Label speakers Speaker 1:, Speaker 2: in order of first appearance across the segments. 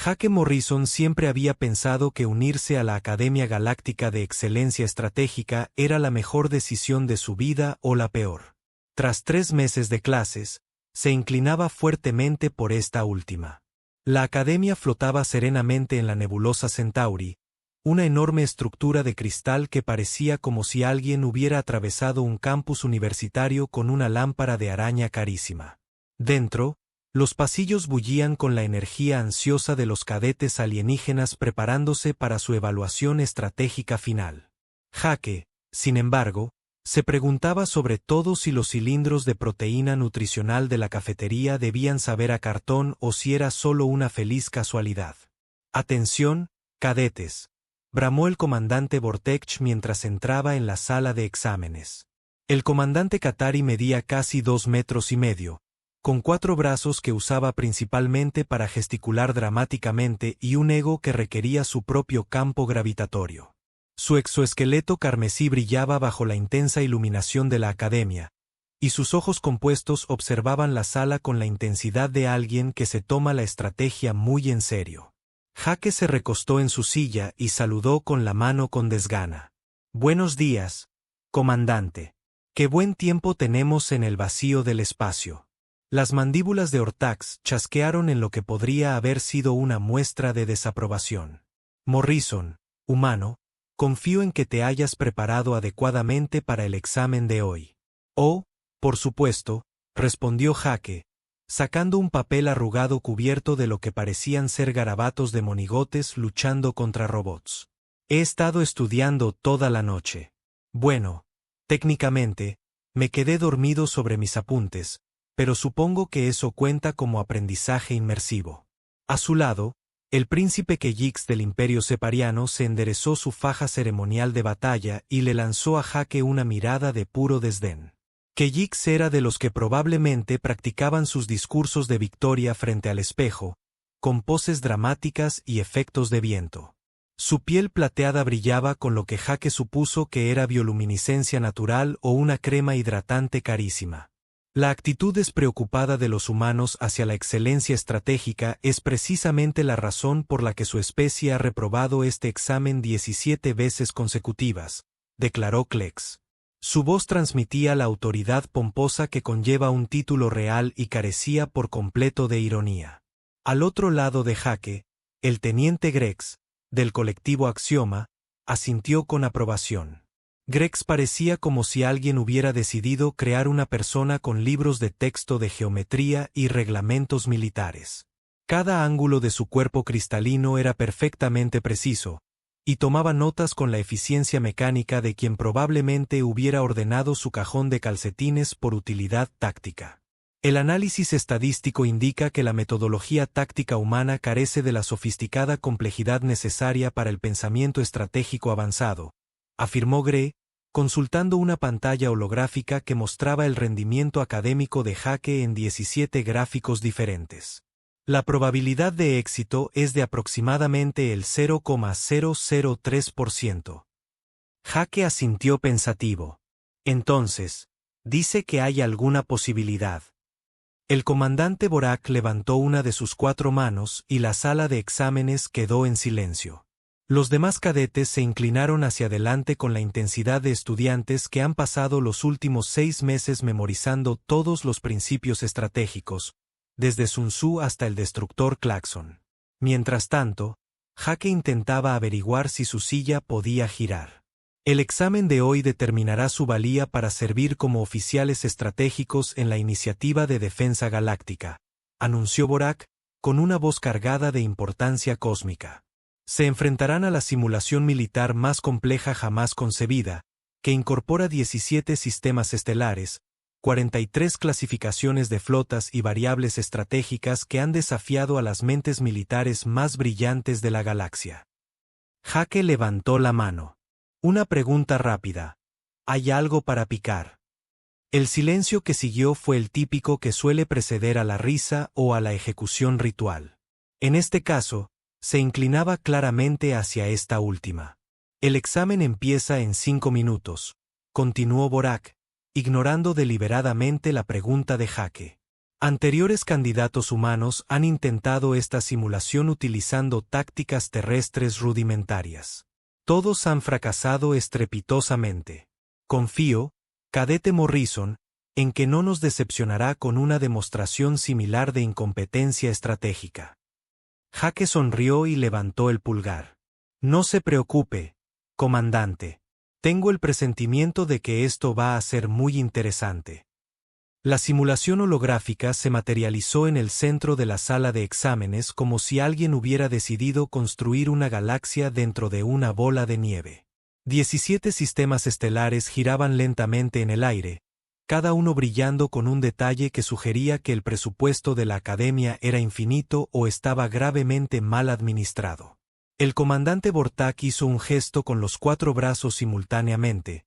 Speaker 1: Jake Morrison siempre había pensado que unirse a la Academia Galáctica de Excelencia Estratégica era la mejor decisión de su vida o la peor. Tras 3 meses de clases, se inclinaba fuertemente por esta última. La academia flotaba serenamente en la nebulosa Centauri, una enorme estructura de cristal que parecía como si alguien hubiera atravesado un campus universitario con una lámpara de araña carísima. Dentro, los pasillos bullían con la energía ansiosa de los cadetes alienígenas preparándose para su evaluación estratégica final. Jake, sin embargo, se preguntaba sobre todo si los cilindros de proteína nutricional de la cafetería debían saber a cartón o si era solo una feliz casualidad. «Atención, cadetes», bramó el comandante Vortex mientras entraba en la sala de exámenes. El comandante Qatari medía casi 2,5 metros, con 4 brazos que usaba principalmente para gesticular dramáticamente y un ego que requería su propio campo gravitatorio. Su exoesqueleto carmesí brillaba bajo la intensa iluminación de la academia, y sus ojos compuestos observaban la sala con la intensidad de alguien que se toma la estrategia muy en serio. Jake se recostó en su silla y saludó con la mano con desgana. «Buenos días, comandante. Qué buen tiempo tenemos en el vacío del espacio». Las mandíbulas de Ortax chasquearon en lo que podría haber sido una muestra de desaprobación. «Morrison, humano, confío en que te hayas preparado adecuadamente para el examen de hoy». «Oh, por supuesto», respondió Jake, sacando un papel arrugado cubierto de lo que parecían ser garabatos de monigotes luchando contra robots. «He estado estudiando toda la noche. Bueno, técnicamente, me quedé dormido sobre mis apuntes, pero supongo que eso cuenta como aprendizaje inmersivo». A su lado, el príncipe Keyix del Imperio Separiano se enderezó su faja ceremonial de batalla y le lanzó a Jake una mirada de puro desdén. Keyix era de los que probablemente practicaban sus discursos de victoria frente al espejo, con poses dramáticas y efectos de viento. Su piel plateada brillaba con lo que Jake supuso que era bioluminiscencia natural o una crema hidratante carísima. La actitud despreocupada de los humanos hacia la excelencia estratégica es precisamente la razón por la que su especie ha reprobado este examen 17 veces consecutivas, declaró Klex. Su voz transmitía la autoridad pomposa que conlleva un título real y carecía por completo de ironía. Al otro lado de Jake, el teniente Grex, del colectivo Axioma, asintió con aprobación. Grex parecía como si alguien hubiera decidido crear una persona con libros de texto de geometría y reglamentos militares. Cada ángulo de su cuerpo cristalino era perfectamente preciso, y tomaba notas con la eficiencia mecánica de quien probablemente hubiera ordenado su cajón de calcetines por utilidad táctica. El análisis estadístico indica que la metodología táctica humana carece de la sofisticada complejidad necesaria para el pensamiento estratégico avanzado, afirmó Gre, consultando una pantalla holográfica que mostraba el rendimiento académico de Jake en 17 gráficos diferentes. La probabilidad de éxito es de aproximadamente el 0,003%. Jake asintió pensativo. Entonces, ¿dice que hay alguna posibilidad? El comandante Borak levantó una de sus 4 manos y la sala de exámenes quedó en silencio. Los demás cadetes se inclinaron hacia adelante con la intensidad de estudiantes que han pasado los últimos 6 meses memorizando todos los principios estratégicos, desde Sun Tzu hasta el destructor Klaxon. Mientras tanto, Jake intentaba averiguar si su silla podía girar. El examen de hoy determinará su valía para servir como oficiales estratégicos en la Iniciativa de Defensa Galáctica, anunció Borak, con una voz cargada de importancia cósmica. Se enfrentarán a la simulación militar más compleja jamás concebida, que incorpora 17 sistemas estelares, 43 clasificaciones de flotas y variables estratégicas que han desafiado a las mentes militares más brillantes de la galaxia. Jake levantó la mano. Una pregunta rápida. ¿Hay algo para picar? El silencio que siguió fue el típico que suele preceder a la risa o a la ejecución ritual. En este caso, se inclinaba claramente hacia esta última. El examen empieza en 5 minutos, continuó Borak, ignorando deliberadamente la pregunta de Jake. Anteriores candidatos humanos han intentado esta simulación utilizando tácticas terrestres rudimentarias. Todos han fracasado estrepitosamente. Confío, cadete Morrison, en que no nos decepcionará con una demostración similar de incompetencia estratégica. Jake sonrió y levantó el pulgar. No se preocupe, comandante. Tengo el presentimiento de que esto va a ser muy interesante. La simulación holográfica se materializó en el centro de la sala de exámenes como si alguien hubiera decidido construir una galaxia dentro de una bola de nieve. 17 sistemas estelares giraban lentamente en el aire, cada uno brillando con un detalle que sugería que el presupuesto de la Academia era infinito o estaba gravemente mal administrado. El comandante Bortak hizo un gesto con los 4 brazos simultáneamente,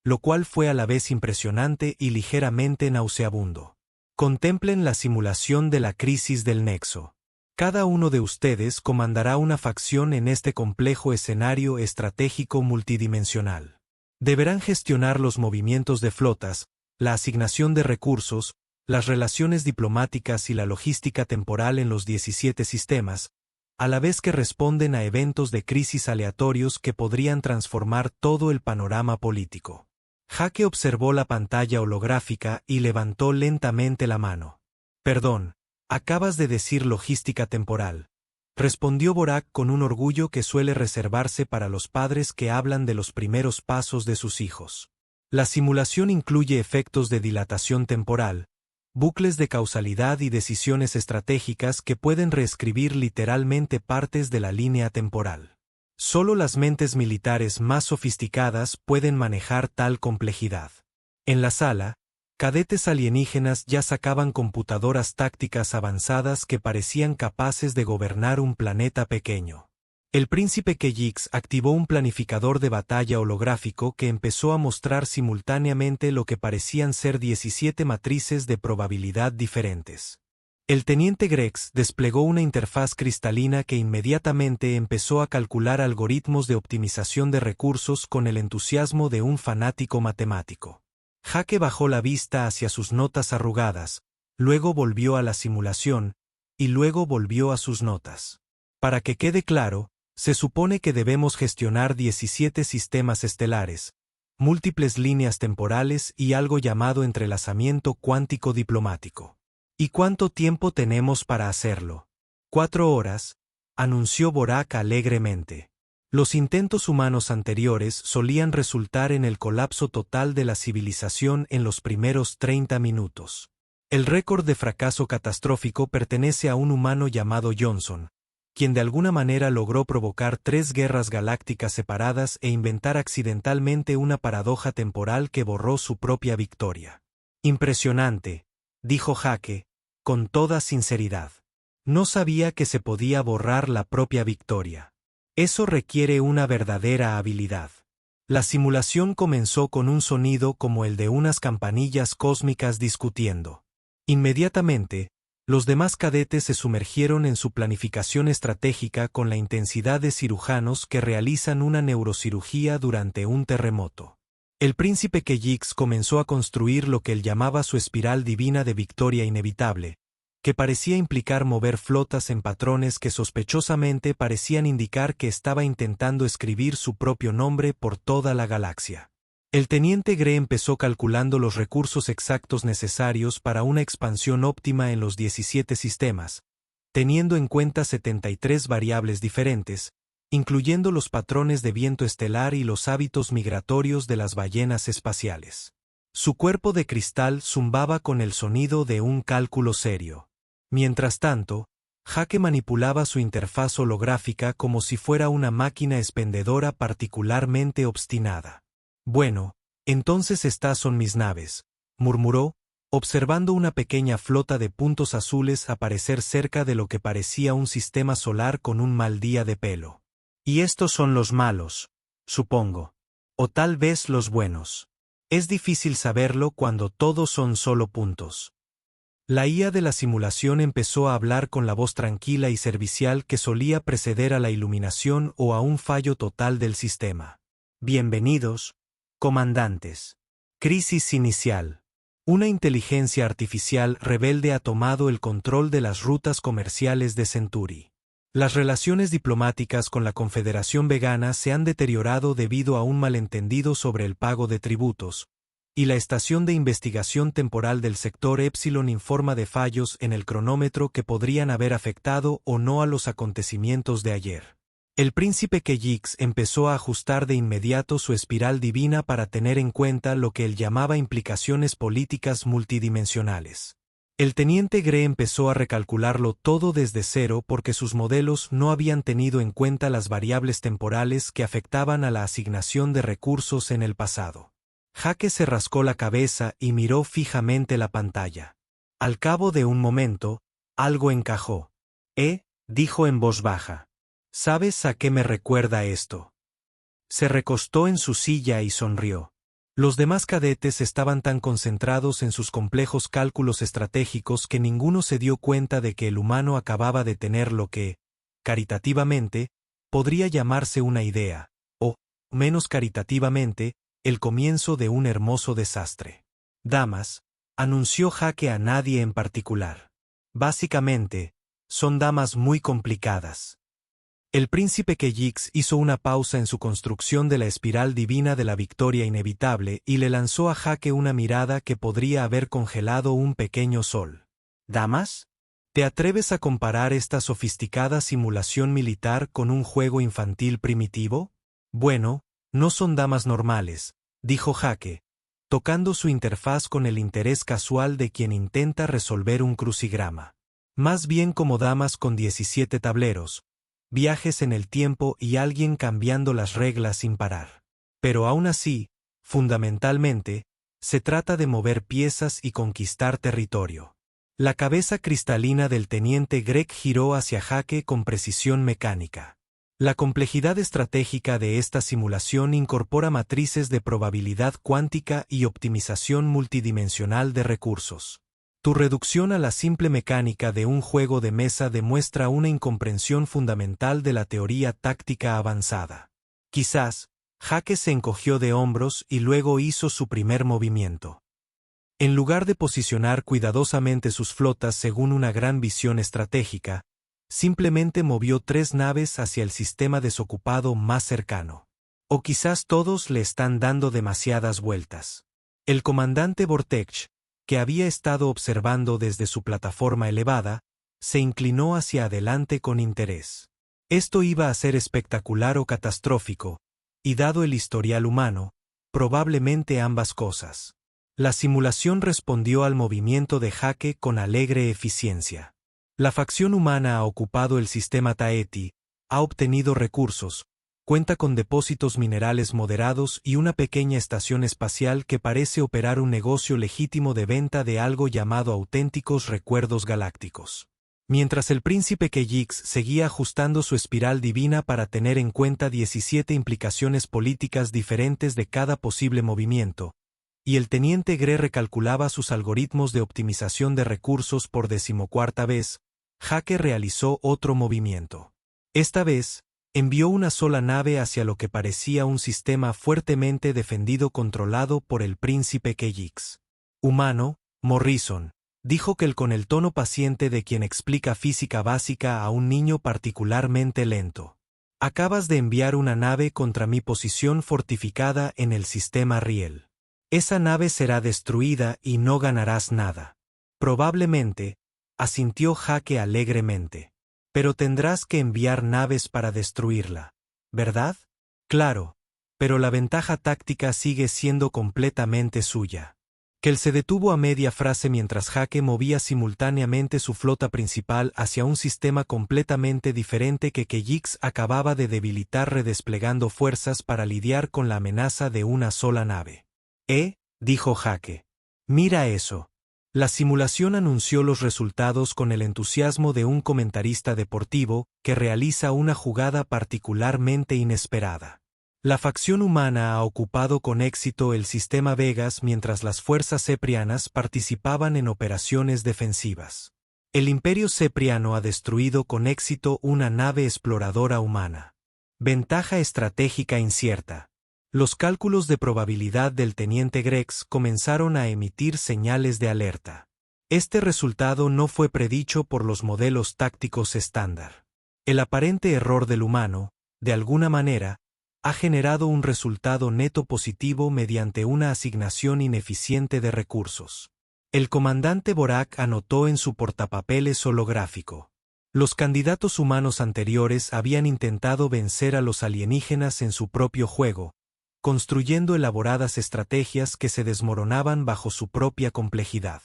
Speaker 1: lo cual fue a la vez impresionante y ligeramente nauseabundo. Contemplen la simulación de la crisis del nexo. Cada uno de ustedes comandará una facción en este complejo escenario estratégico multidimensional. Deberán gestionar los movimientos de flotas, la asignación de recursos, las relaciones diplomáticas y la logística temporal en los 17 sistemas, a la vez que responden a eventos de crisis aleatorios que podrían transformar todo el panorama político. Jake observó la pantalla holográfica y levantó lentamente la mano. Perdón, acabas de decir logística temporal, respondió Bortak con un orgullo que suele reservarse para los padres que hablan de los primeros pasos de sus hijos. La simulación incluye efectos de dilatación temporal, bucles de causalidad y decisiones estratégicas que pueden reescribir literalmente partes de la línea temporal. Solo las mentes militares más sofisticadas pueden manejar tal complejidad. En la sala, cadetes alienígenas ya sacaban computadoras tácticas avanzadas que parecían capaces de gobernar un planeta pequeño. El príncipe Keyix activó un planificador de batalla holográfico que empezó a mostrar simultáneamente lo que parecían ser 17 matrices de probabilidad diferentes. El teniente Grex desplegó una interfaz cristalina que inmediatamente empezó a calcular algoritmos de optimización de recursos con el entusiasmo de un fanático matemático. Jake bajó la vista hacia sus notas arrugadas, luego volvió a la simulación, y luego volvió a sus notas. Para que quede claro, se supone que debemos gestionar 17 sistemas estelares, múltiples líneas temporales y algo llamado entrelazamiento cuántico diplomático. ¿Y cuánto tiempo tenemos para hacerlo? 4 horas, anunció Bortak alegremente. Los intentos humanos anteriores solían resultar en el colapso total de la civilización en los primeros 30 minutos. El récord de fracaso catastrófico pertenece a un humano llamado Johnson, quien de alguna manera logró provocar 3 guerras galácticas separadas e inventar accidentalmente una paradoja temporal que borró su propia victoria. Impresionante, dijo Jake, con toda sinceridad. No sabía que se podía borrar la propia victoria. Eso requiere una verdadera habilidad. La simulación comenzó con un sonido como el de unas campanillas cósmicas discutiendo. Inmediatamente, los demás cadetes se sumergieron en su planificación estratégica con la intensidad de cirujanos que realizan una neurocirugía durante un terremoto. El príncipe Keyix comenzó a construir lo que él llamaba su espiral divina de victoria inevitable, que parecía implicar mover flotas en patrones que sospechosamente parecían indicar que estaba intentando escribir su propio nombre por toda la galaxia. El teniente Gre empezó calculando los recursos exactos necesarios para una expansión óptima en los 17 sistemas, teniendo en cuenta 73 variables diferentes, incluyendo los patrones de viento estelar y los hábitos migratorios de las ballenas espaciales. Su cuerpo de cristal zumbaba con el sonido de un cálculo serio. Mientras tanto, Jake manipulaba su interfaz holográfica como si fuera una máquina expendedora particularmente obstinada. Bueno, entonces estas son mis naves, murmuró, observando una pequeña flota de puntos azules aparecer cerca de lo que parecía un sistema solar con un mal día de pelo. Y estos son los malos, supongo. O tal vez los buenos. Es difícil saberlo cuando todos son solo puntos. La IA de la simulación empezó a hablar con la voz tranquila y servicial que solía preceder a la iluminación o a un fallo total del sistema. Bienvenidos, comandantes. Crisis inicial. Una inteligencia artificial rebelde ha tomado el control de las rutas comerciales de Centuri. Las relaciones diplomáticas con la Confederación Vegana se han deteriorado debido a un malentendido sobre el pago de tributos, y la estación de investigación temporal del sector Epsilon informa de fallos en el cronómetro que podrían haber afectado o no a los acontecimientos de ayer. El príncipe Keyix empezó a ajustar de inmediato su espiral divina para tener en cuenta lo que él llamaba implicaciones políticas multidimensionales. El teniente Gre empezó a recalcularlo todo desde cero porque sus modelos no habían tenido en cuenta las variables temporales que afectaban a la asignación de recursos en el pasado. Jake se rascó la cabeza y miró fijamente la pantalla. Al cabo de un momento, algo encajó. Dijo en voz baja. ¿Sabes a qué me recuerda esto? Se recostó en su silla y sonrió. Los demás cadetes estaban tan concentrados en sus complejos cálculos estratégicos que ninguno se dio cuenta de que el humano acababa de tener lo que, caritativamente, podría llamarse una idea, o, menos caritativamente, el comienzo de un hermoso desastre. Damas, anunció Jake a nadie en particular. Básicamente, son damas muy complicadas. El príncipe Keyix hizo una pausa en su construcción de la espiral divina de la victoria inevitable y le lanzó a Jake una mirada que podría haber congelado un pequeño sol. ¿Damas? ¿Te atreves a comparar esta sofisticada simulación militar con un juego infantil primitivo? Bueno, no son damas normales, dijo Jake, tocando su interfaz con el interés casual de quien intenta resolver un crucigrama. Más bien como damas con 17 tableros, viajes en el tiempo y alguien cambiando las reglas sin parar. Pero aún así, fundamentalmente, se trata de mover piezas y conquistar territorio. La cabeza cristalina del teniente Greg giró hacia Jake con precisión mecánica. La complejidad estratégica de esta simulación incorpora matrices de probabilidad cuántica y optimización multidimensional de recursos. Tu reducción a la simple mecánica de un juego de mesa demuestra una incomprensión fundamental de la teoría táctica avanzada. Quizás, Jake se encogió de hombros y luego hizo su primer movimiento. En lugar de posicionar cuidadosamente sus flotas según una gran visión estratégica, simplemente movió 3 naves hacia el sistema desocupado más cercano. O quizás todos le están dando demasiadas vueltas. El comandante Vortex, que había estado observando desde su plataforma elevada, se inclinó hacia adelante con interés. Esto iba a ser espectacular o catastrófico, y dado el historial humano, probablemente ambas cosas. La simulación respondió al movimiento de Jake con alegre eficiencia. La facción humana ha ocupado el sistema Taeti, ha obtenido recursos, cuenta con depósitos minerales moderados y una pequeña estación espacial que parece operar un negocio legítimo de venta de algo llamado auténticos recuerdos galácticos. Mientras el príncipe Keyix seguía ajustando su espiral divina para tener en cuenta 17 implicaciones políticas diferentes de cada posible movimiento, y el teniente Gre recalculaba sus algoritmos de optimización de recursos por 14ª vez, Jake realizó otro movimiento. Esta vez, envió una sola nave hacia lo que parecía un sistema fuertemente defendido controlado por el príncipe Keyix. Humano, Morrison, dijo que con el tono paciente de quien explica física básica a un niño particularmente lento. Acabas de enviar una nave contra mi posición fortificada en el sistema Riel. Esa nave será destruida y no ganarás nada. Probablemente, asintió Jake alegremente. Pero tendrás que enviar naves para destruirla, ¿verdad? Claro, pero la ventaja táctica sigue siendo completamente suya. Kel se detuvo a media frase mientras Jake movía simultáneamente su flota principal hacia un sistema completamente diferente que Keyix acababa de debilitar redesplegando fuerzas para lidiar con la amenaza de una sola nave. Dijo Jake. Mira eso. La simulación anunció los resultados con el entusiasmo de un comentarista deportivo que realiza una jugada particularmente inesperada. La facción humana ha ocupado con éxito el sistema Vegas mientras las fuerzas ceprianas participaban en operaciones defensivas. El Imperio Cepriano ha destruido con éxito una nave exploradora humana. Ventaja estratégica incierta. Los cálculos de probabilidad del teniente Grex comenzaron a emitir señales de alerta. Este resultado no fue predicho por los modelos tácticos estándar. El aparente error del humano, de alguna manera, ha generado un resultado neto positivo mediante una asignación ineficiente de recursos. El comandante Borak anotó en su portapapeles holográfico. Los candidatos humanos anteriores habían intentado vencer a los alienígenas en su propio juego, construyendo elaboradas estrategias que se desmoronaban bajo su propia complejidad.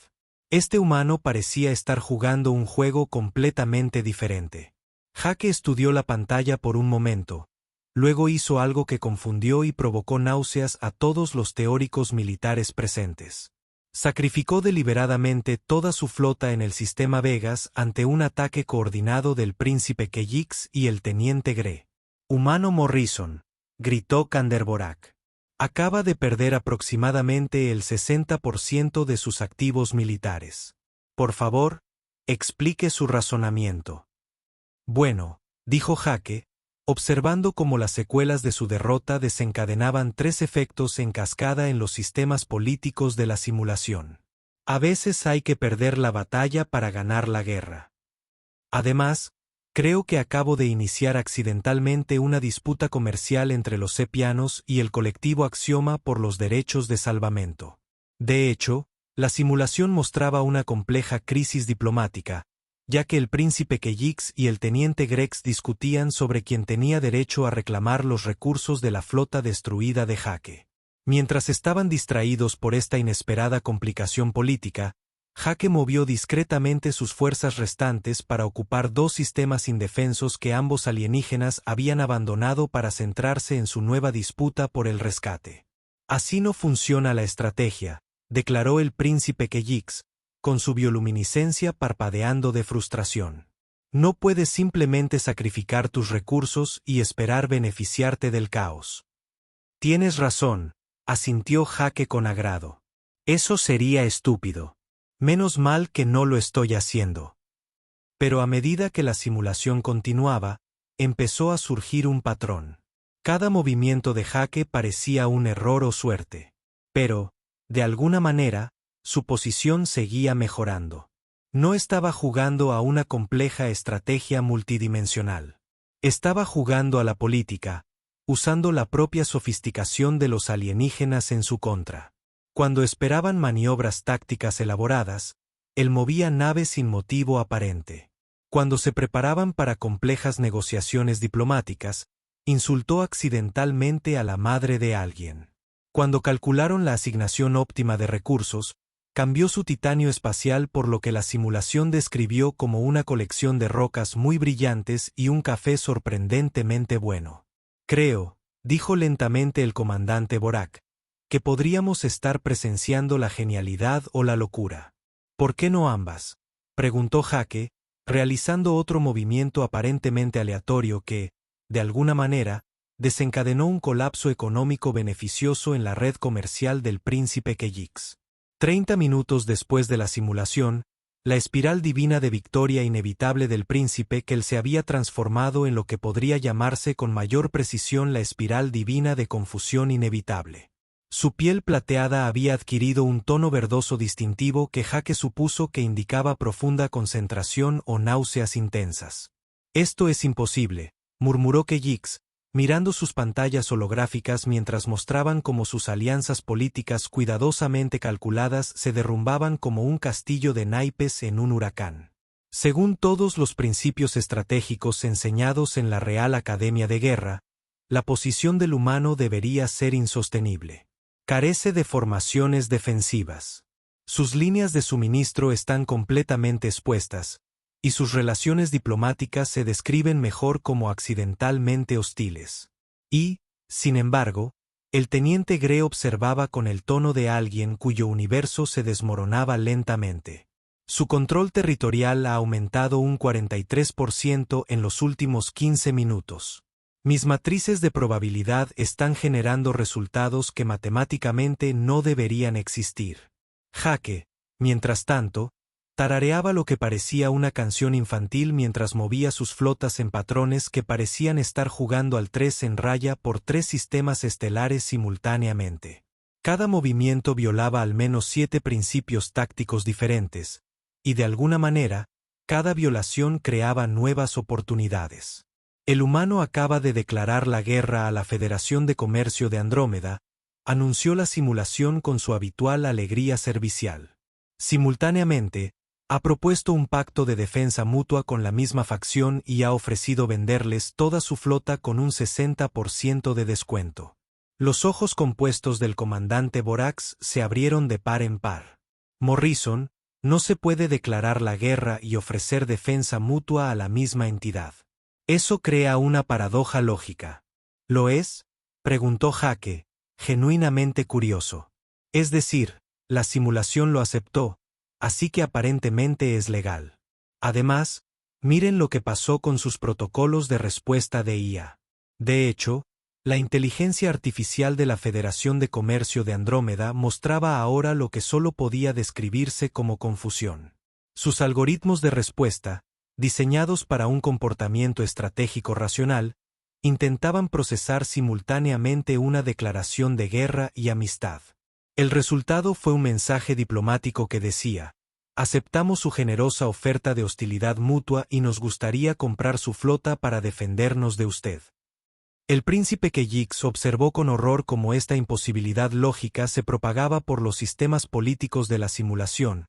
Speaker 1: Este humano parecía estar jugando un juego completamente diferente. Jake estudió la pantalla por un momento, luego hizo algo que confundió y provocó náuseas a todos los teóricos militares presentes. Sacrificó deliberadamente toda su flota en el sistema Vegas ante un ataque coordinado del príncipe Keyix y el teniente Gre. «Humano Morrison», gritó Kander Borak. «Acaba de perder aproximadamente el 60% de sus activos militares. Por favor, explique su razonamiento». «Bueno», dijo Jake, observando cómo las secuelas de su derrota desencadenaban 3 efectos en cascada en los sistemas políticos de la simulación. A veces hay que perder la batalla para ganar la guerra. Además, creo que acabo de iniciar accidentalmente una disputa comercial entre los sepianos y el colectivo Axioma por los derechos de salvamento. De hecho, la simulación mostraba una compleja crisis diplomática, ya que el príncipe Keyix y el teniente Grex discutían sobre quién tenía derecho a reclamar los recursos de la flota destruida de Jake. Mientras estaban distraídos por esta inesperada complicación política, Jake movió discretamente sus fuerzas restantes para ocupar 2 sistemas indefensos que ambos alienígenas habían abandonado para centrarse en su nueva disputa por el rescate. «Así no funciona la estrategia», declaró el príncipe Keyix, con su bioluminiscencia parpadeando de frustración. «No puedes simplemente sacrificar tus recursos y esperar beneficiarte del caos». «Tienes razón», asintió Jake con agrado. «Eso sería estúpido. Menos mal que no lo estoy haciendo». Pero a medida que la simulación continuaba, empezó a surgir un patrón. Cada movimiento de Jake parecía un error o suerte. Pero, de alguna manera, su posición seguía mejorando. No estaba jugando a una compleja estrategia multidimensional. Estaba jugando a la política, usando la propia sofisticación de los alienígenas en su contra. Cuando esperaban maniobras tácticas elaboradas, él movía naves sin motivo aparente. Cuando se preparaban para complejas negociaciones diplomáticas, insultó accidentalmente a la madre de alguien. Cuando calcularon la asignación óptima de recursos, cambió su titanio espacial por lo que la simulación describió como una colección de rocas muy brillantes y un café sorprendentemente bueno. «Creo», dijo lentamente el comandante Borak, «que podríamos estar presenciando la genialidad o la locura». «¿Por qué no ambas?», preguntó Jake, realizando otro movimiento aparentemente aleatorio que, de alguna manera, desencadenó un colapso económico beneficioso en la red comercial del príncipe Keyix. 30 minutos después de la simulación, la espiral divina de victoria inevitable del príncipe que él se había transformado en lo que podría llamarse con mayor precisión la espiral divina de confusión inevitable. Su piel plateada había adquirido un tono verdoso distintivo que Jake supuso que indicaba profunda concentración o náuseas intensas. «Esto es imposible», murmuró Keyix, mirando sus pantallas holográficas mientras mostraban cómo sus alianzas políticas cuidadosamente calculadas se derrumbaban como un castillo de naipes en un huracán. Según todos los principios estratégicos enseñados en la Real Academia de Guerra, la posición del humano debería ser insostenible. Carece de formaciones defensivas. Sus líneas de suministro están completamente expuestas, y sus relaciones diplomáticas se describen mejor como accidentalmente hostiles. Y, sin embargo, el teniente Gre observaba con el tono de alguien cuyo universo se desmoronaba lentamente. Su control territorial ha aumentado un 43% en los últimos 15 minutos. Mis matrices de probabilidad están generando resultados que matemáticamente no deberían existir. Jake, mientras tanto, Tarareaba lo que parecía una canción infantil mientras movía sus flotas en patrones que parecían estar jugando al 3 en raya por 3 sistemas estelares simultáneamente. Cada movimiento violaba al menos 7 principios tácticos diferentes, y de alguna manera, cada violación creaba nuevas oportunidades. El humano acaba de declarar la guerra a la Federación de Comercio de Andrómeda, anunció la simulación con su habitual alegría servicial. Simultáneamente, ha propuesto un pacto de defensa mutua con la misma facción y ha ofrecido venderles toda su flota con un 60% de descuento. Los ojos compuestos del comandante Borax se abrieron de par en par. Morrison, no se puede declarar la guerra y ofrecer defensa mutua a la misma entidad. Eso crea una paradoja lógica. ¿Lo es?, preguntó Jake, genuinamente curioso. Es decir, la simulación lo aceptó, así que aparentemente es legal. Además, miren lo que pasó con sus protocolos de respuesta de IA. De hecho, la inteligencia artificial de la Federación de Comercio de Andrómeda mostraba ahora lo que solo podía describirse como confusión. Sus algoritmos de respuesta, diseñados para un comportamiento estratégico racional, intentaban procesar simultáneamente una declaración de guerra y amistad. El resultado fue un mensaje diplomático que decía: aceptamos su generosa oferta de hostilidad mutua y nos gustaría comprar su flota para defendernos de usted. El príncipe Keyix observó con horror cómo esta imposibilidad lógica se propagaba por los sistemas políticos de la simulación,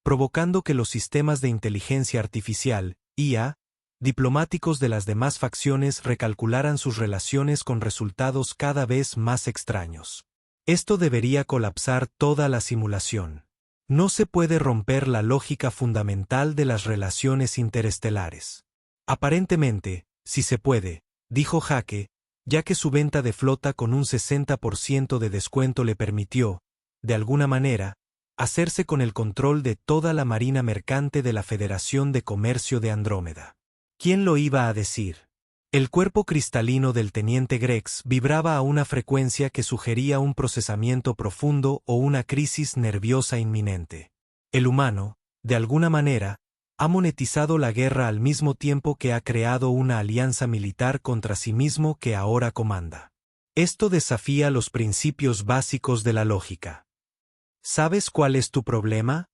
Speaker 1: provocando que los sistemas de inteligencia artificial, IA, diplomáticos de las demás facciones recalcularan sus relaciones con resultados cada vez más extraños. Esto debería colapsar toda la simulación. No se puede romper la lógica fundamental de las relaciones interestelares. Aparentemente, sí se puede, dijo Jake, ya que su venta de flota con un 60% de descuento le permitió, de alguna manera, hacerse con el control de toda la marina mercante de la Federación de Comercio de Andrómeda. ¿Quién lo iba a decir? El cuerpo cristalino del teniente Grex vibraba a una frecuencia que sugería un procesamiento profundo o una crisis nerviosa inminente. El humano, de alguna manera, ha monetizado la guerra al mismo tiempo que ha creado una alianza militar contra sí mismo que ahora comanda. Esto desafía los principios básicos de la lógica. ¿Sabes cuál es tu problema?,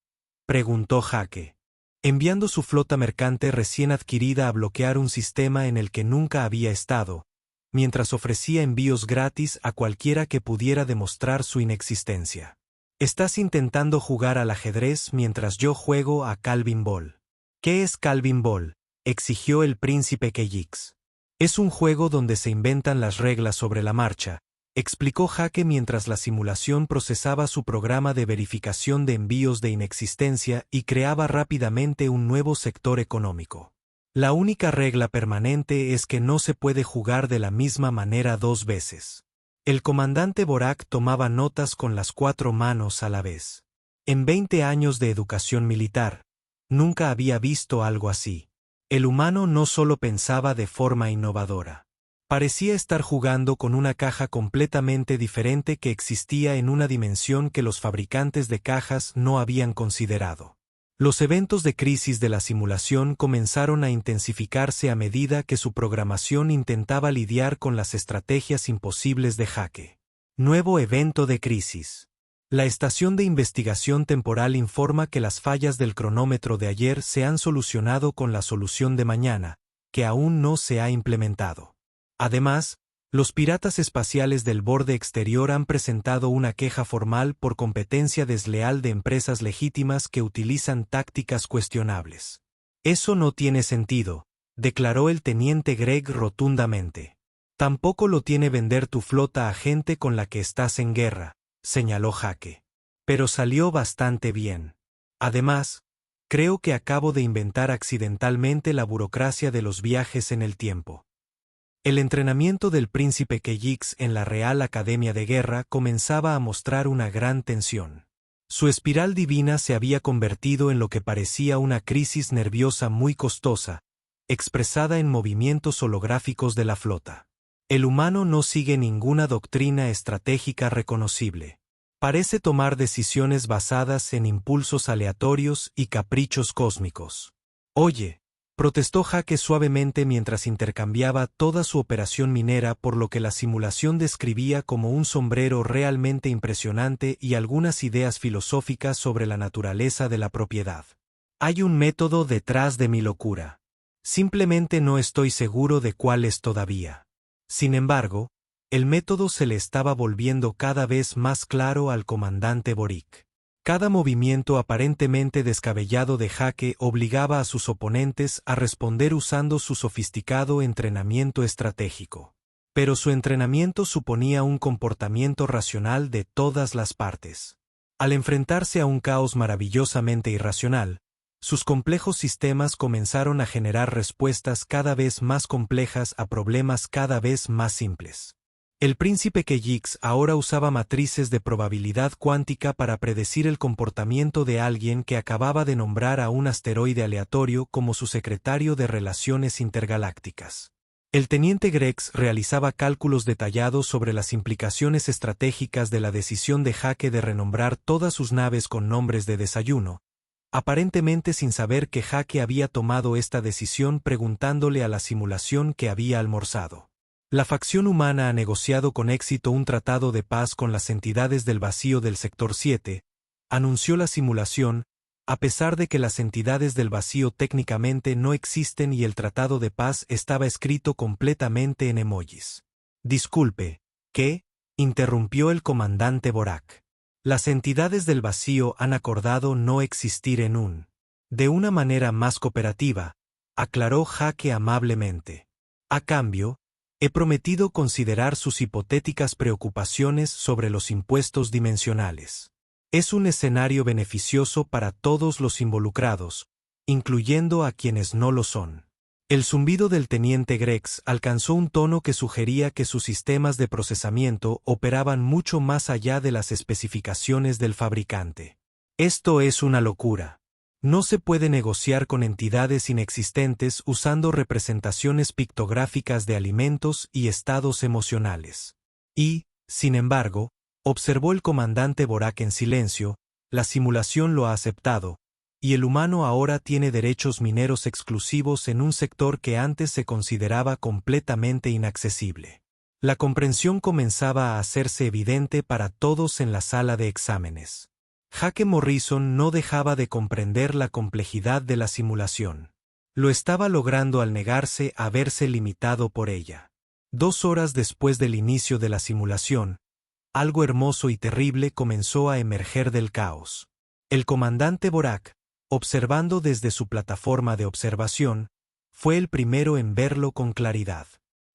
Speaker 1: preguntó Jake. Enviando su flota mercante recién adquirida a bloquear un sistema en el que nunca había estado, mientras ofrecía envíos gratis a cualquiera que pudiera demostrar su inexistencia. Estás intentando jugar al ajedrez mientras yo juego a Calvin Ball. ¿Qué es Calvin Ball?, exigió el príncipe Keyix. Es un juego donde se inventan las reglas sobre la marcha, explicó Jake mientras la simulación procesaba su programa de verificación de envíos de inexistencia y creaba rápidamente un nuevo sector económico. La única regla permanente es que no se puede jugar de la misma manera 2 veces. El comandante Borak tomaba notas con las 4 manos a la vez. En 20 años de educación militar, nunca había visto algo así. El humano no solo pensaba de forma innovadora. Parecía estar jugando con una caja completamente diferente que existía en una dimensión que los fabricantes de cajas no habían considerado. Los eventos de crisis de la simulación comenzaron a intensificarse a medida que su programación intentaba lidiar con las estrategias imposibles de Jake. Nuevo evento de crisis. La estación de investigación temporal informa que las fallas del cronómetro de ayer se han solucionado con la solución de mañana, que aún no se ha implementado. Además, los piratas espaciales del borde exterior han presentado una queja formal por competencia desleal de empresas legítimas que utilizan tácticas cuestionables. Eso no tiene sentido, declaró el teniente Greg rotundamente. Tampoco lo tiene vender tu flota a gente con la que estás en guerra, señaló Jake. Pero salió bastante bien. Además, creo que acabo de inventar accidentalmente la burocracia de los viajes en el tiempo. El entrenamiento del príncipe Keyix en la Real Academia de Guerra comenzaba a mostrar una gran tensión. Su espiral divina se había convertido en lo que parecía una crisis nerviosa muy costosa, expresada en movimientos holográficos de la flota. El humano no sigue ninguna doctrina estratégica reconocible. Parece tomar decisiones basadas en impulsos aleatorios y caprichos cósmicos. Oye, protestó Jake suavemente mientras intercambiaba toda su operación minera, por lo que la simulación describía como un sombrero realmente impresionante y algunas ideas filosóficas sobre la naturaleza de la propiedad. Hay un método detrás de mi locura. Simplemente no estoy seguro de cuál es todavía. Sin embargo, el método se le estaba volviendo cada vez más claro al comandante Boric. Cada movimiento aparentemente descabellado de Jake obligaba a sus oponentes a responder usando su sofisticado entrenamiento estratégico. Pero su entrenamiento suponía un comportamiento racional de todas las partes. Al enfrentarse a un caos maravillosamente irracional, sus complejos sistemas comenzaron a generar respuestas cada vez más complejas a problemas cada vez más simples. El príncipe Keyix ahora usaba matrices de probabilidad cuántica para predecir el comportamiento de alguien que acababa de nombrar a un asteroide aleatorio como su secretario de Relaciones Intergalácticas. El teniente Grex realizaba cálculos detallados sobre las implicaciones estratégicas de la decisión de Jake de renombrar todas sus naves con nombres de desayuno, aparentemente sin saber que Jake había tomado esta decisión preguntándole a la simulación que había almorzado. La facción humana ha negociado con éxito un tratado de paz con las entidades del vacío del Sector 7, anunció la simulación, a pesar de que las entidades del vacío técnicamente no existen y el tratado de paz estaba escrito completamente en emojis. Disculpe, ¿qué? Interrumpió el comandante Borak. Las entidades del vacío han acordado no existir en un. De una manera más cooperativa, aclaró Jake amablemente. A cambio, he prometido considerar sus hipotéticas preocupaciones sobre los impuestos dimensionales. Es un escenario beneficioso para todos los involucrados, incluyendo a quienes no lo son. El zumbido del teniente Grex alcanzó un tono que sugería que sus sistemas de procesamiento operaban mucho más allá de las especificaciones del fabricante. Esto es una locura. No se puede negociar con entidades inexistentes usando representaciones pictográficas de alimentos y estados emocionales. Y, sin embargo, observó el comandante Borak en silencio, la simulación lo ha aceptado, y el humano ahora tiene derechos mineros exclusivos en un sector que antes se consideraba completamente inaccesible. La comprensión comenzaba a hacerse evidente para todos en la sala de exámenes. Jake Morrison no dejaba de comprender la complejidad de la simulación. Lo estaba logrando al negarse a verse limitado por ella. 2 horas después del inicio de la simulación, algo hermoso y terrible comenzó a emerger del caos. El comandante Borak, observando desde su plataforma de observación, fue el primero en verlo con claridad.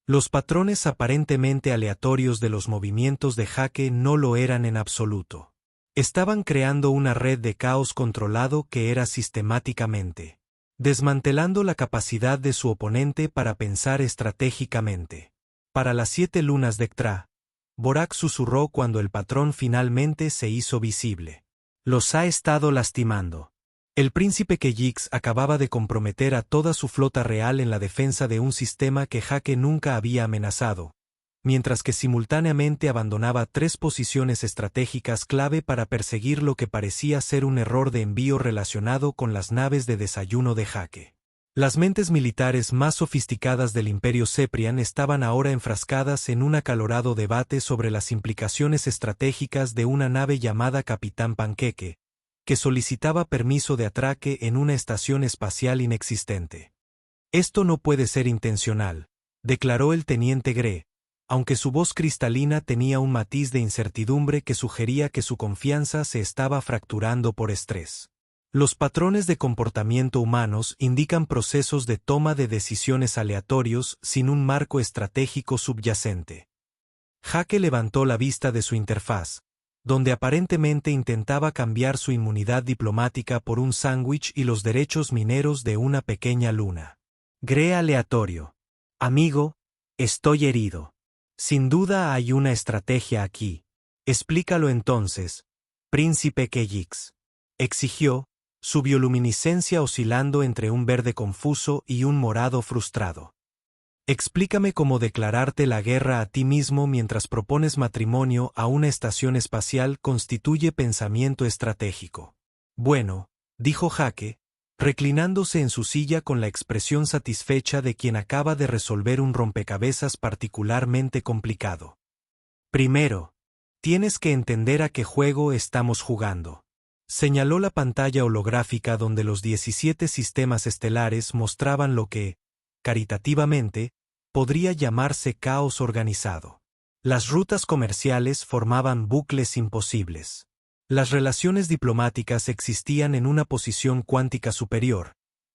Speaker 1: Los patrones aparentemente aleatorios de los movimientos de Jake no lo eran en absoluto. Estaban creando una red de caos controlado que era sistemáticamente desmantelando la capacidad de su oponente para pensar estratégicamente. Para las 7 lunas de Ktra, Borak susurró cuando el patrón finalmente se hizo visible. Los ha estado lastimando. El príncipe Keyix acababa de comprometer a toda su flota real en la defensa de un sistema que Jake nunca había amenazado, mientras que simultáneamente abandonaba 3 posiciones estratégicas clave para perseguir lo que parecía ser un error de envío relacionado con las naves de desayuno de Jake. Las mentes militares más sofisticadas del Imperio Ceprian estaban ahora enfrascadas en un acalorado debate sobre las implicaciones estratégicas de una nave llamada Capitán Panqueque, que solicitaba permiso de atraque en una estación espacial inexistente. Esto no puede ser intencional, declaró el teniente Gre, aunque su voz cristalina tenía un matiz de incertidumbre que sugería que su confianza se estaba fracturando por estrés. Los patrones de comportamiento humanos indican procesos de toma de decisiones aleatorios sin un marco estratégico subyacente. Jake levantó la vista de su interfaz, donde aparentemente intentaba cambiar su inmunidad diplomática por un sándwich y los derechos mineros de una pequeña luna. Gre aleatorio. Amigo, estoy herido. Sin duda hay una estrategia aquí. Explícalo entonces, príncipe Keyix. Exigió, su bioluminiscencia oscilando entre un verde confuso y un morado frustrado. Explícame cómo declararte la guerra a ti mismo mientras propones matrimonio a una estación espacial constituye pensamiento estratégico. Bueno, dijo Jake, reclinándose en su silla con la expresión satisfecha de quien acaba de resolver un rompecabezas particularmente complicado. Primero, tienes que entender a qué juego estamos jugando. Señaló la pantalla holográfica donde los 17 sistemas estelares mostraban lo que, caritativamente, podría llamarse caos organizado. Las rutas comerciales formaban bucles imposibles. Las relaciones diplomáticas existían en una posición cuántica superior,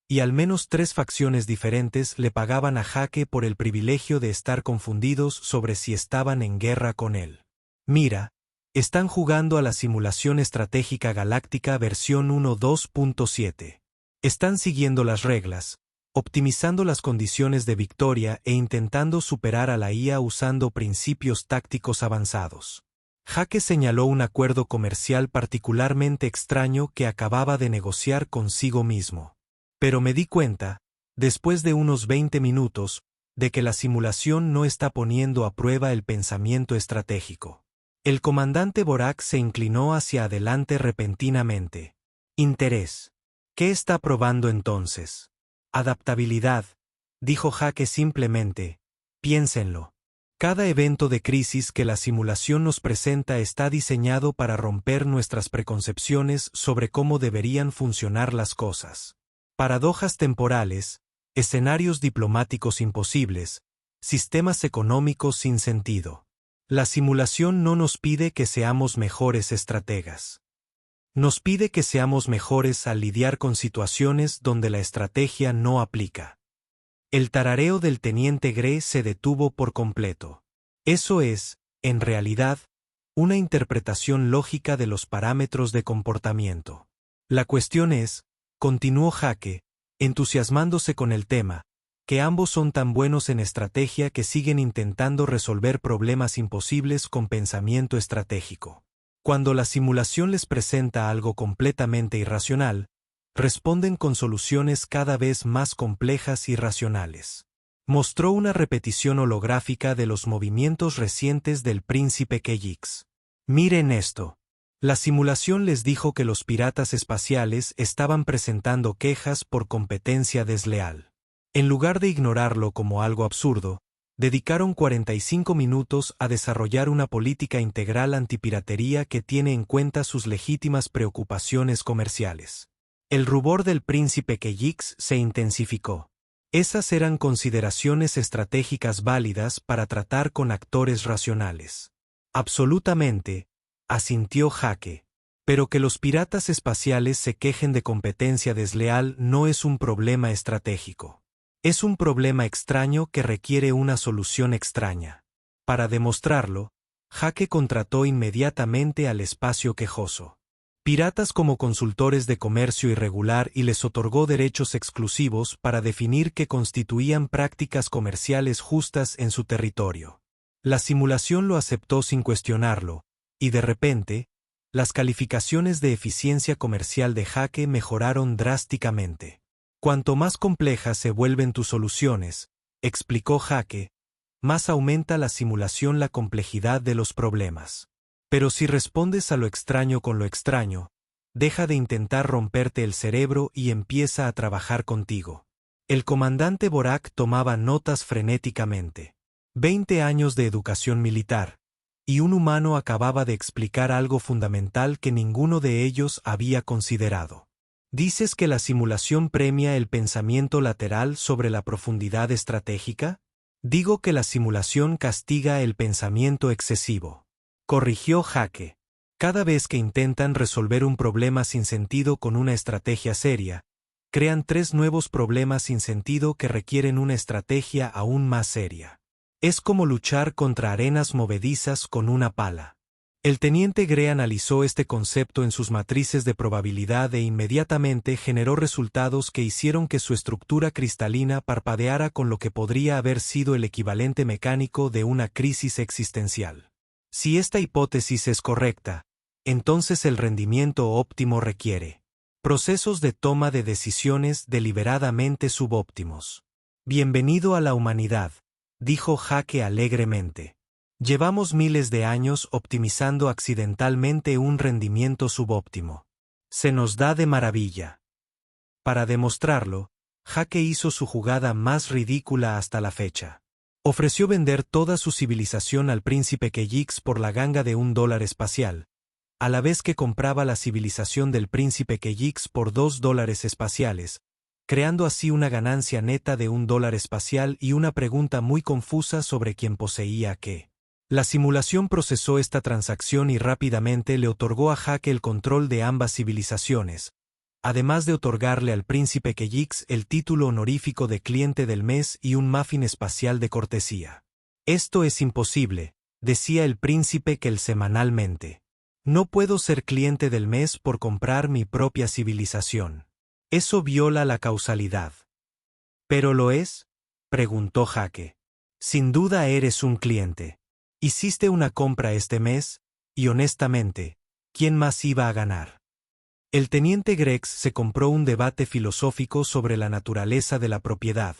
Speaker 1: y al menos 3 facciones diferentes le pagaban a Jake por el privilegio de estar confundidos sobre si estaban en guerra con él. Mira, están jugando a la simulación estratégica galáctica versión 1.2.7. Están siguiendo las reglas, optimizando las condiciones de victoria e intentando superar a la IA usando principios tácticos avanzados. Jake señaló un acuerdo comercial particularmente extraño que acababa de negociar consigo mismo. Pero me di cuenta, después de unos 20 minutos, de que la simulación no está poniendo a prueba el pensamiento estratégico. El comandante Borak se inclinó hacia adelante repentinamente. Interés. ¿Qué está probando entonces? Adaptabilidad, dijo Jake simplemente. Piénsenlo. Cada evento de crisis que la simulación nos presenta está diseñado para romper nuestras preconcepciones sobre cómo deberían funcionar las cosas. Paradojas temporales, escenarios diplomáticos imposibles, sistemas económicos sin sentido. La simulación no nos pide que seamos mejores estrategas. Nos pide que seamos mejores al lidiar con situaciones donde la estrategia no aplica. El tarareo del teniente Gray se detuvo por completo. Eso es, en realidad, una interpretación lógica de los parámetros de comportamiento. La cuestión es, continuó Jake, entusiasmándose con el tema, que ambos son tan buenos en estrategia que siguen intentando resolver problemas imposibles con pensamiento estratégico. Cuando la simulación les presenta algo completamente irracional, responden con soluciones cada vez más complejas y racionales. Mostró una repetición holográfica de los movimientos recientes del príncipe Keyix. Miren esto. La simulación les dijo que los piratas espaciales estaban presentando quejas por competencia desleal. En lugar de ignorarlo como algo absurdo, dedicaron 45 minutos a desarrollar una política integral antipiratería que tiene en cuenta sus legítimas preocupaciones comerciales. El rubor del príncipe Keyix se intensificó. Esas eran consideraciones estratégicas válidas para tratar con actores racionales. Absolutamente, asintió Jake. Pero que los piratas espaciales se quejen de competencia desleal no es un problema estratégico. Es un problema extraño que requiere una solución extraña. Para demostrarlo, Jake contrató inmediatamente al espacio quejoso. Piratas como consultores de comercio irregular y les otorgó derechos exclusivos para definir qué constituían prácticas comerciales justas en su territorio. La simulación lo aceptó sin cuestionarlo, y de repente, las calificaciones de eficiencia comercial de Jake mejoraron drásticamente. Cuanto más complejas se vuelven tus soluciones, explicó Jake, más aumenta la simulación la complejidad de los problemas. Pero si respondes a lo extraño con lo extraño, deja de intentar romperte el cerebro y empieza a trabajar contigo. El comandante Borak tomaba notas frenéticamente. 20 años de educación militar, y un humano acababa de explicar algo fundamental que ninguno de ellos había considerado. ¿Dices que la simulación premia el pensamiento lateral sobre la profundidad estratégica? Digo que la simulación castiga el pensamiento excesivo. Corrigió Jake. Cada vez que intentan resolver un problema sin sentido con una estrategia seria, crean 3 nuevos problemas sin sentido que requieren una estrategia aún más seria. Es como luchar contra arenas movedizas con una pala. El teniente Gray analizó este concepto en sus matrices de probabilidad e inmediatamente generó resultados que hicieron que su estructura cristalina parpadeara con lo que podría haber sido el equivalente mecánico de una crisis existencial. Si esta hipótesis es correcta, entonces el rendimiento óptimo requiere procesos de toma de decisiones deliberadamente subóptimos. Bienvenido a la humanidad, dijo Jake alegremente. Llevamos miles de años optimizando accidentalmente un rendimiento subóptimo. Se nos da de maravilla. Para demostrarlo, Jake hizo su jugada más ridícula hasta la fecha. Ofreció vender toda su civilización al príncipe Keyix por la ganga de $1 espacial, a la vez que compraba la civilización del príncipe Keyix por $2 espaciales, creando así una ganancia neta de $1 espacial y una pregunta muy confusa sobre quién poseía qué. La simulación procesó esta transacción y rápidamente le otorgó a Jake el control de ambas civilizaciones, además de otorgarle al príncipe Keyix el título honorífico de cliente del mes y un muffin espacial de cortesía. Esto es imposible, decía el príncipe Kel semanalmente. No puedo ser cliente del mes por comprar mi propia civilización. Eso viola la causalidad. ¿Pero lo es?, preguntó Jake. Sin duda eres un cliente. Hiciste una compra este mes, y honestamente, ¿quién más iba a ganar? El teniente Grex se compró un debate filosófico sobre la naturaleza de la propiedad,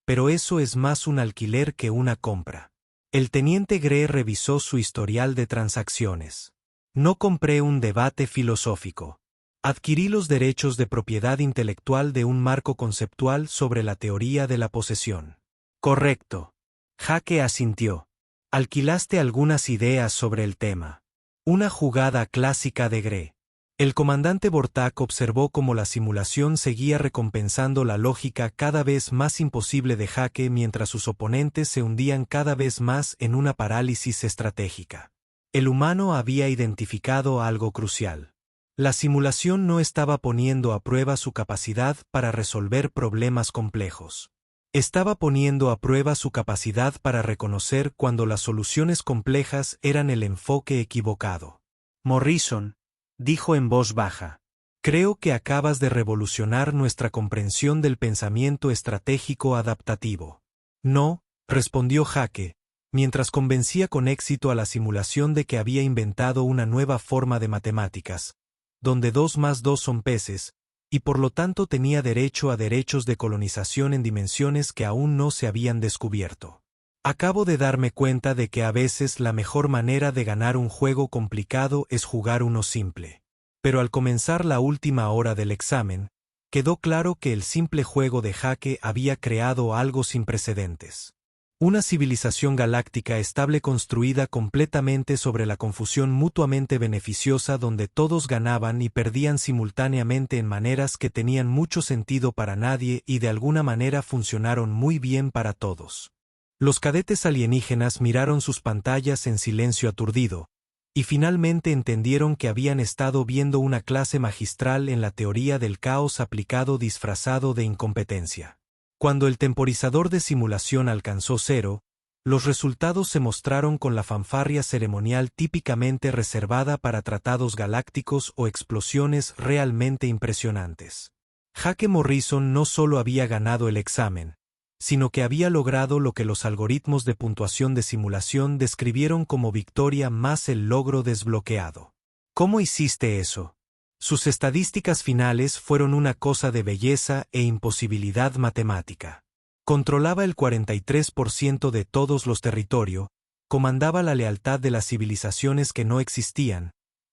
Speaker 1: pero eso es más un alquiler que una compra. El teniente Gre revisó su historial de transacciones. No compré un debate filosófico. Adquirí los derechos de propiedad intelectual de un marco conceptual sobre la teoría de la posesión. Correcto. Jake asintió. Alquilaste algunas ideas sobre el tema. Una jugada clásica de Gre. El comandante Bortak observó cómo la simulación seguía recompensando la lógica cada vez más imposible de Jake mientras sus oponentes se hundían cada vez más en una parálisis estratégica. El humano había identificado algo crucial. La simulación no estaba poniendo a prueba su capacidad para resolver problemas complejos. Estaba poniendo a prueba su capacidad para reconocer cuando las soluciones complejas eran el enfoque equivocado. Morrison, dijo en voz baja, creo que acabas de revolucionar nuestra comprensión del pensamiento estratégico adaptativo. No, respondió Jake, mientras convencía con éxito a la simulación de que había inventado una nueva forma de matemáticas, donde 2 más 2 son peces, y por lo tanto tenía derecho a derechos de colonización en dimensiones que aún no se habían descubierto. Acabo de darme cuenta de que a veces la mejor manera de ganar un juego complicado es jugar uno simple. Pero al comenzar la última hora del examen, quedó claro que el simple juego de Jake había creado algo sin precedentes. Una civilización galáctica estable construida completamente sobre la confusión mutuamente beneficiosa donde todos ganaban y perdían simultáneamente en maneras que tenían mucho sentido para nadie y de alguna manera funcionaron muy bien para todos. Los cadetes alienígenas miraron sus pantallas en silencio aturdido, y finalmente entendieron que habían estado viendo una clase magistral en la teoría del caos aplicado disfrazado de incompetencia. Cuando el temporizador de simulación alcanzó 0, los resultados se mostraron con la fanfarria ceremonial típicamente reservada para tratados galácticos o explosiones realmente impresionantes. Jake Morrison no solo había ganado el examen, sino que había logrado lo que los algoritmos de puntuación de simulación describieron como victoria más el logro desbloqueado. ¿Cómo hiciste eso? Sus estadísticas finales fueron una cosa de belleza e imposibilidad matemática. Controlaba el 43% de todos los territorios, comandaba la lealtad de las civilizaciones que no existían,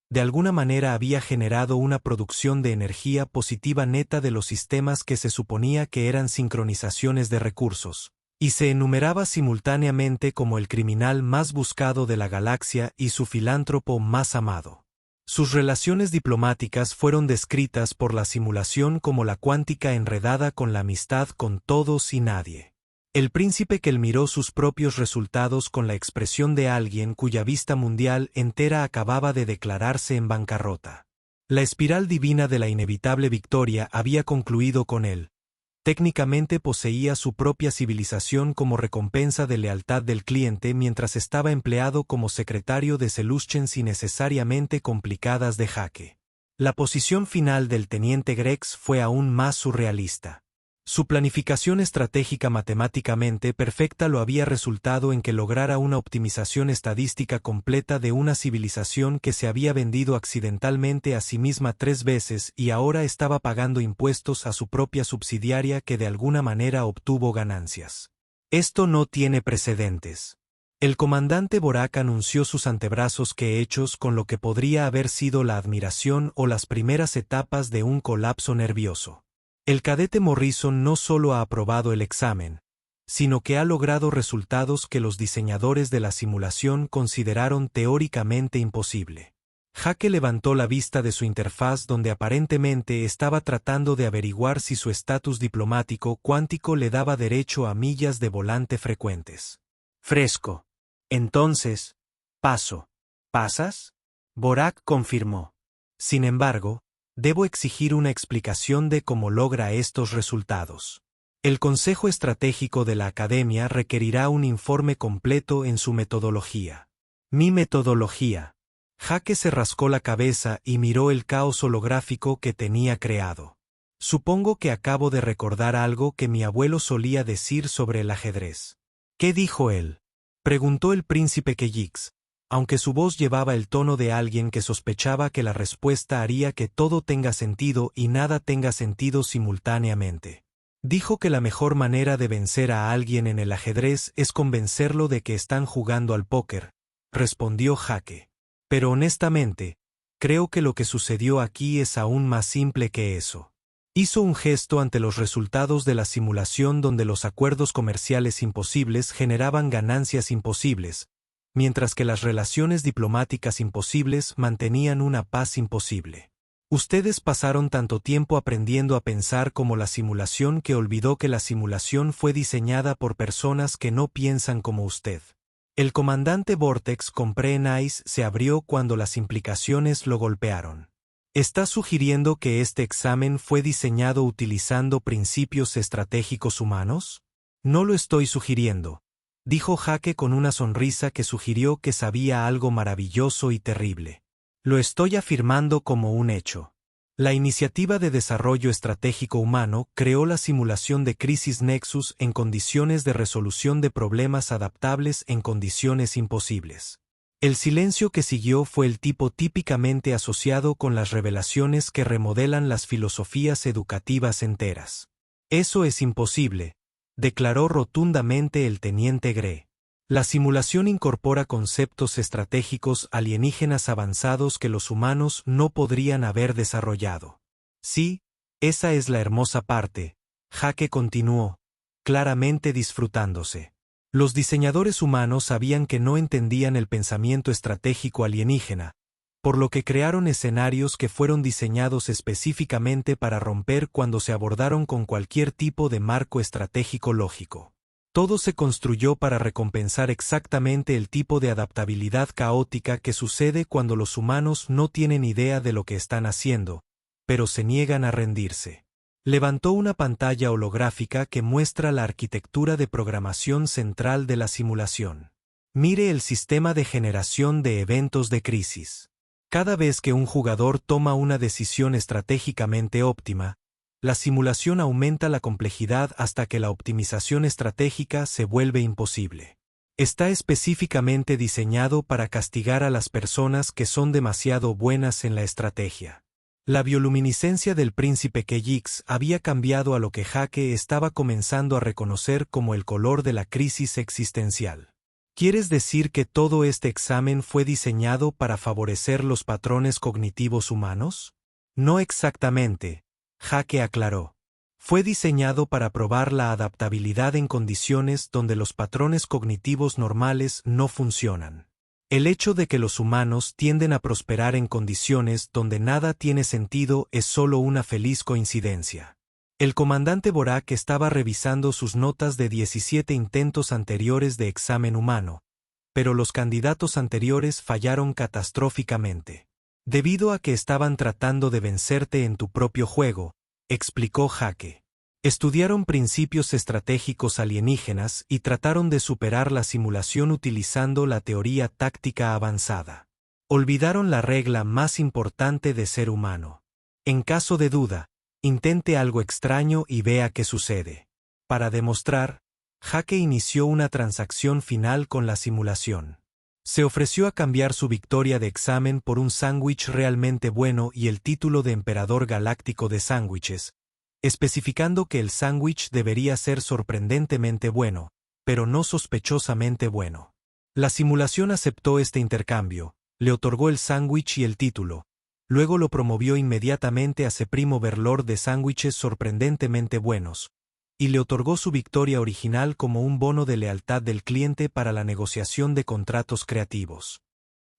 Speaker 1: de alguna manera había generado una producción de energía positiva neta de los sistemas que se suponía que eran sincronizaciones de recursos, y se enumeraba simultáneamente como el criminal más buscado de la galaxia y su filántropo más amado. Sus relaciones diplomáticas fueron descritas por la simulación como la cuántica enredada con la amistad con todos y nadie. El príncipe Kel miró sus propios resultados con la expresión de alguien cuya vista mundial entera acababa de declararse en bancarrota. La espiral divina de la inevitable victoria había concluido con él. Técnicamente poseía su propia civilización como recompensa de lealtad del cliente mientras estaba empleado como secretario de solutions innecesariamente complicadas de Jake. La posición final del teniente Grex fue aún más surrealista. Su planificación estratégica matemáticamente perfecta lo había resultado en que lograra una optimización estadística completa de una civilización que se había vendido accidentalmente a sí misma 3 veces y ahora estaba pagando impuestos a su propia subsidiaria que de alguna manera obtuvo ganancias. Esto no tiene precedentes. El comandante Borak anunció sus antebrazos que hechos con lo que podría haber sido la admiración o las primeras etapas de un colapso nervioso. El cadete Morrison no solo ha aprobado el examen, sino que ha logrado resultados que los diseñadores de la simulación consideraron teóricamente imposible. Jake levantó la vista de su interfaz donde aparentemente estaba tratando de averiguar si su estatus diplomático cuántico le daba derecho a millas de volante frecuentes. Fresco. Entonces, paso. ¿Pasas? Borak confirmó. Sin embargo, debo exigir una explicación de cómo logra estos resultados. El Consejo Estratégico de la Academia requerirá un informe completo en su metodología. Mi metodología. Jake se rascó la cabeza y miró el caos holográfico que tenía creado. Supongo que acabo de recordar algo que mi abuelo solía decir sobre el ajedrez. ¿Qué dijo él? Preguntó el príncipe Kellix, aunque su voz llevaba el tono de alguien que sospechaba que la respuesta haría que todo tenga sentido y nada tenga sentido simultáneamente. Dijo que la mejor manera de vencer a alguien en el ajedrez es convencerlo de que están jugando al póker, respondió Jake. Pero honestamente, creo que lo que sucedió aquí es aún más simple que eso. Hizo un gesto ante los resultados de la simulación donde los acuerdos comerciales imposibles generaban ganancias imposibles, mientras que las relaciones diplomáticas imposibles mantenían una paz imposible. Ustedes pasaron tanto tiempo aprendiendo a pensar como la simulación que olvidó que la simulación fue diseñada por personas que no piensan como usted. El comandante Vortex con Pre-Nice se abrió cuando las implicaciones lo golpearon. ¿Está sugiriendo que este examen fue diseñado utilizando principios estratégicos humanos? No lo estoy sugiriendo, dijo Jake con una sonrisa que sugirió que sabía algo maravilloso y terrible. Lo estoy afirmando como un hecho. La Iniciativa de Desarrollo Estratégico Humano creó la simulación de Crisis Nexus en condiciones de resolución de problemas adaptables en condiciones imposibles. El silencio que siguió fue el tipo típicamente asociado con las revelaciones que remodelan las filosofías educativas enteras. Eso es imposible, declaró rotundamente el teniente Gray. La simulación incorpora conceptos estratégicos alienígenas avanzados que los humanos no podrían haber desarrollado. Sí, esa es la hermosa parte, Jake continuó, claramente disfrutándose. Los diseñadores humanos sabían que no entendían el pensamiento estratégico alienígena, por lo que crearon escenarios que fueron diseñados específicamente para romper cuando se abordaron con cualquier tipo de marco estratégico lógico. Todo se construyó para recompensar exactamente el tipo de adaptabilidad caótica que sucede cuando los humanos no tienen idea de lo que están haciendo, pero se niegan a rendirse. Levantó una pantalla holográfica que muestra la arquitectura de programación central de la simulación. Mire el sistema de generación de eventos de crisis. Cada vez que un jugador toma una decisión estratégicamente óptima, la simulación aumenta la complejidad hasta que la optimización estratégica se vuelve imposible. Está específicamente diseñado para castigar a las personas que son demasiado buenas en la estrategia. La bioluminiscencia del príncipe Kellix había cambiado a lo que Jake estaba comenzando a reconocer como el color de la crisis existencial. ¿Quieres decir que todo este examen fue diseñado para favorecer los patrones cognitivos humanos? No exactamente, Jake aclaró. Fue diseñado para probar la adaptabilidad en condiciones donde los patrones cognitivos normales no funcionan. El hecho de que los humanos tienden a prosperar en condiciones donde nada tiene sentido es solo una feliz coincidencia. El comandante Borak estaba revisando sus notas de 17 intentos anteriores de examen humano, pero los candidatos anteriores fallaron catastróficamente. Debido a que estaban tratando de vencerte en tu propio juego, explicó Jake. Estudiaron principios estratégicos alienígenas y trataron de superar la simulación utilizando la teoría táctica avanzada. Olvidaron la regla más importante de ser humano. En caso de duda, intente algo extraño y vea qué sucede. Para demostrar, Jake inició una transacción final con la simulación. Se ofreció a cambiar su victoria de examen por un sándwich realmente bueno y el título de Emperador Galáctico de Sándwiches, especificando que el sándwich debería ser sorprendentemente bueno, pero no sospechosamente bueno. La simulación aceptó este intercambio, le otorgó el sándwich y el título, luego lo promovió inmediatamente a C-Overlord de sándwiches sorprendentemente buenos, y le otorgó su victoria original como un bono de lealtad del cliente para la negociación de contratos creativos.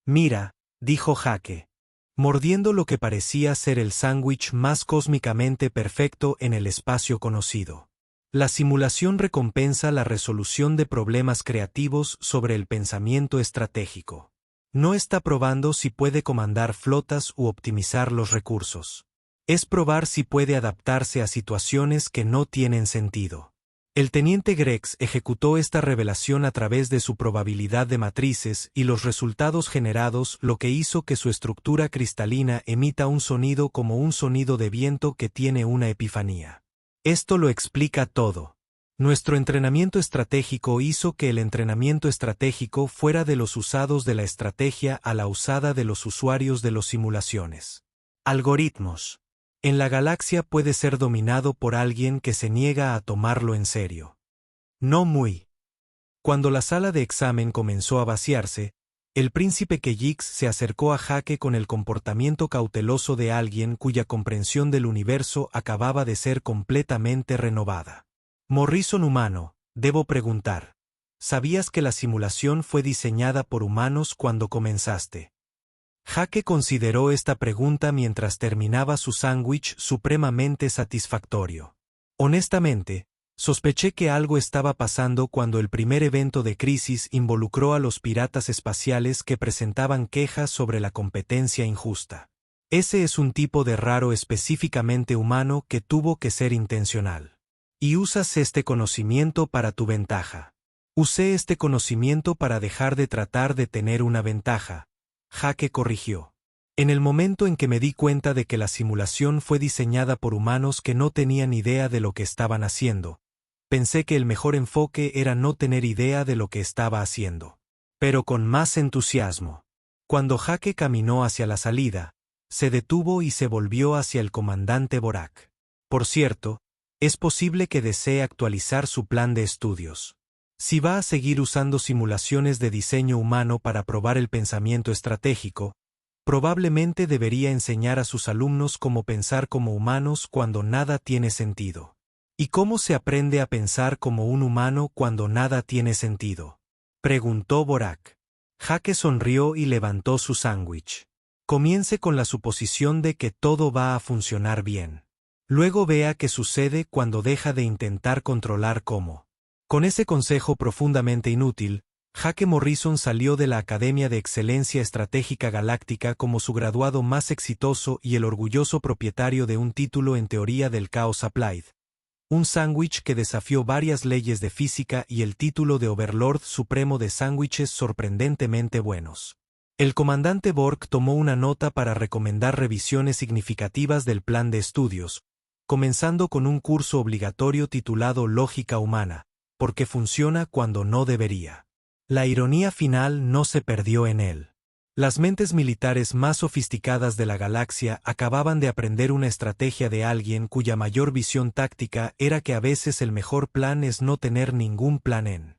Speaker 1: Mira, dijo Jake, mordiendo lo que parecía ser el sándwich más cósmicamente perfecto en el espacio conocido. La simulación recompensa la resolución de problemas creativos sobre el pensamiento estratégico. No está probando si puede comandar flotas u optimizar los recursos. Es probar si puede adaptarse a situaciones que no tienen sentido. El teniente Grex ejecutó esta revelación a través de su probabilidad de matrices y los resultados generados, lo que hizo que su estructura cristalina emita un sonido como un sonido de viento que tiene una epifanía. Esto lo explica todo. Nuestro entrenamiento estratégico hizo que el entrenamiento estratégico fuera de los usados de la estrategia a la usada de los usuarios de las simulaciones. Algoritmos. En la galaxia puede ser dominado por alguien que se niega a tomarlo en serio. No muy. Cuando la sala de examen comenzó a vaciarse, el príncipe Keyix se acercó a Jake con el comportamiento cauteloso de alguien cuya comprensión del universo acababa de ser completamente renovada. Morrison humano, debo preguntar. ¿Sabías que la simulación fue diseñada por humanos cuando comenzaste? Jake consideró esta pregunta mientras terminaba su sándwich supremamente satisfactorio. Honestamente, sospeché que algo estaba pasando cuando el primer evento de crisis involucró a los piratas espaciales que presentaban quejas sobre la competencia injusta. Ese es un tipo de raro específicamente humano que tuvo que ser intencional. Y usas este conocimiento para tu ventaja. Usé este conocimiento para dejar de tratar de tener una ventaja. Jake corrigió. En el momento en que me di cuenta de que la simulación fue diseñada por humanos que no tenían idea de lo que estaban haciendo, pensé que el mejor enfoque era no tener idea de lo que estaba haciendo. Pero con más entusiasmo. Cuando Jake caminó hacia la salida, se detuvo y se volvió hacia el comandante Borak. Por cierto, es posible que desee actualizar su plan de estudios. Si va a seguir usando simulaciones de diseño humano para probar el pensamiento estratégico, probablemente debería enseñar a sus alumnos cómo pensar como humanos cuando nada tiene sentido. ¿Y cómo se aprende a pensar como un humano cuando nada tiene sentido?, preguntó Borak. Jake sonrió y levantó su sándwich. Comience con la suposición de que todo va a funcionar bien. Luego vea qué sucede cuando deja de intentar controlar cómo. Con ese consejo profundamente inútil, Jake Morrison salió de la Academia de Excelencia Estratégica Galáctica como su graduado más exitoso y el orgulloso propietario de un título en teoría del caos applied, un sándwich que desafió varias leyes de física y el título de Overlord Supremo de sándwiches sorprendentemente buenos. El comandante Borg tomó una nota para recomendar revisiones significativas del plan de estudios, comenzando con un curso obligatorio titulado Lógica Humana, porque funciona cuando no debería. La ironía final no se perdió en él. Las mentes militares más sofisticadas de la galaxia acababan de aprender una estrategia de alguien cuya mayor visión táctica era que a veces el mejor plan es no tener ningún plan en